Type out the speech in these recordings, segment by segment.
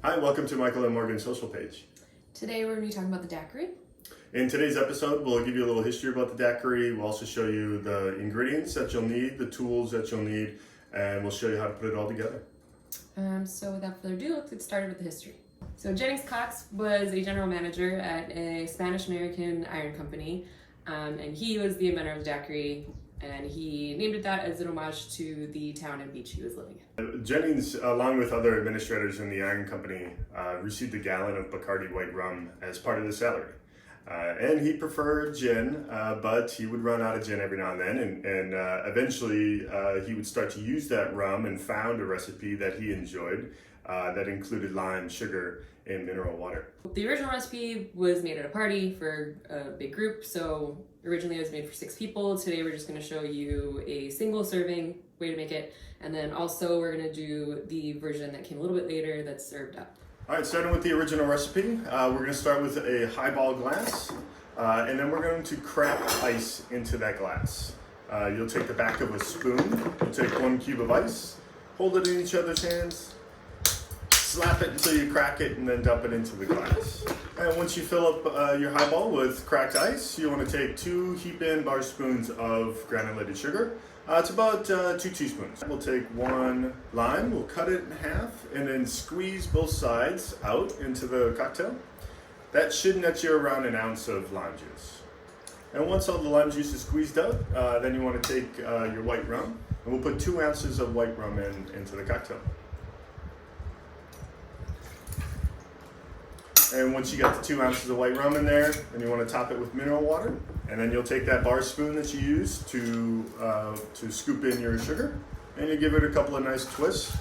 Hi, welcome to Michael and Morgan's social page. Today we're going to be talking about the daiquiri. In today's episode, we'll give you a little history about the daiquiri. We'll also show you the ingredients that you'll need, the tools that you'll need, and we'll show you how to put it all together. So without further ado, let's get started with the history. So Jennings Cox was a general manager at a Spanish-American iron company, and he was the inventor of the daiquiri, and he named it that as an homage to the town and beach he was living in. Jennings, along with other administrators in the iron company, received a gallon of Bacardi white rum as part of his salary. And he preferred gin, but he would run out of gin every now and then, and eventually he would start to use that rum and found a recipe that he enjoyed that included lime, sugar, and mineral water. The original recipe was made at a party for a big group, so originally it was made for 6 people. Today we're just going to show you a single serving way to make it, and then also we're going to do the version that came a little bit later that's served up. All right, starting with the original recipe, we're going to start with a highball glass, and then we're going to crack ice into that glass. You'll take the back of a spoon, you'll take 1 cube of ice, hold it in each other's hands, slap it until you crack it, and then dump it into the glass. And once you fill up your highball with cracked ice, you want to take 2 heap-in bar spoons of granulated sugar. It's about 2 teaspoons. We'll take 1 lime, we'll cut it in half, and then squeeze both sides out into the cocktail. That should net you around an ounce of lime juice. And once all the lime juice is squeezed out, then you want to take your white rum, and we'll put 2 ounces of white rum into the cocktail. And once you got the 2 ounces of white rum in there, then you want to top it with mineral water. And then you'll take that bar spoon that you used to scoop in your sugar, and you give it a couple of nice twists.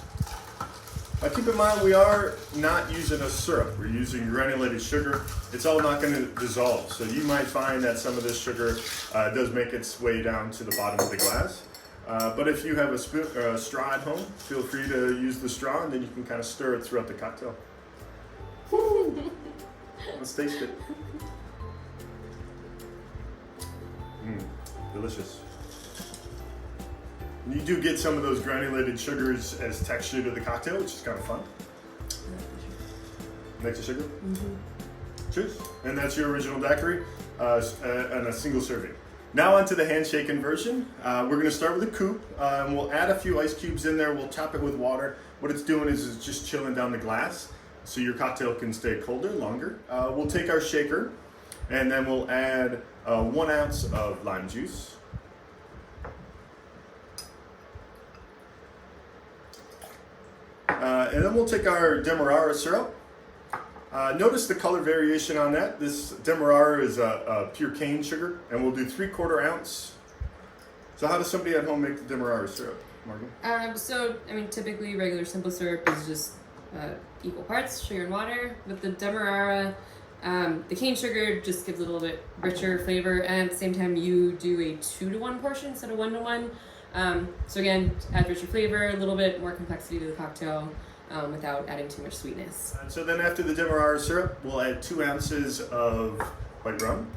Keep in mind, we are not using a syrup. We're using granulated sugar. It's all not going to dissolve. So you might find that some of this sugar does make its way down to the bottom of the glass. But if you have a straw at home, feel free to use the straw, and then you can kind of stir it throughout the cocktail. Woo! Let's taste it. Delicious. And you do get some of those granulated sugars as texture to the cocktail, which is kind of fun. Next to sugar? Mm-hmm. Cheers. And that's your original daiquiri and a single serving. Now onto the Handshake Inversion. We're going to start with a coupe, and we'll add a few ice cubes in there. We'll top it with water. What it's doing is it's just chilling down the glass, so your cocktail can stay colder longer. We'll take our shaker, and then we'll add 1 ounce of lime juice. And then we'll take our Demerara syrup. Notice the color variation on that. This Demerara is a pure cane sugar, and we'll do 3/4 ounce. So how does somebody at home make the Demerara syrup, Morgan? Typically regular simple syrup is just equal parts sugar and water. With the Demerara, the cane sugar just gives it a little bit richer flavor, and at the same time you do a 2-to-1 portion instead of 1-to-1. So again, add richer flavor, a little bit more complexity to the cocktail without adding too much sweetness. So then after the Demerara syrup, we'll add 2 ounces of white rum.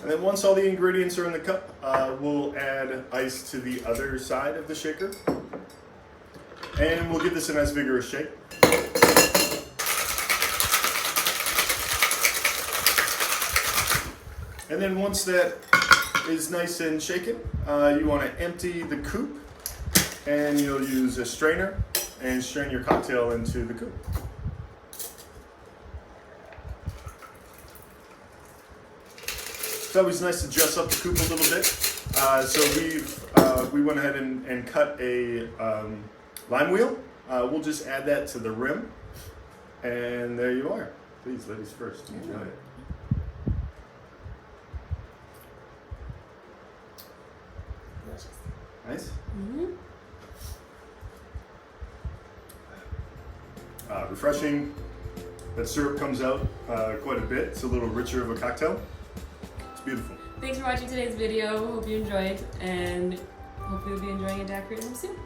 And then once all the ingredients are in the cup, we'll add ice to the other side of the shaker. And we'll give this a nice vigorous shake. And then once that is nice and shaken, you want to empty the coupe, and you'll use a strainer and strain your cocktail into the coupe. It's always nice to dress up the coupe a little bit. So we went ahead and cut a lime wheel. We'll just add that to the rim, and there you are. Please, ladies first. Enjoy it. Nice. Mm-hmm. Refreshing. That syrup comes out quite a bit. It's a little richer of a cocktail. It's beautiful. Thanks for watching today's video. Hope you enjoyed, and hopefully we'll be enjoying a daiquiri soon.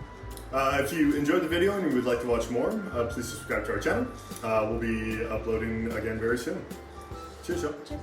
If you enjoyed the video and you would like to watch more, please subscribe to our channel. We'll be uploading again very soon. Cheers, y'all. Cheers.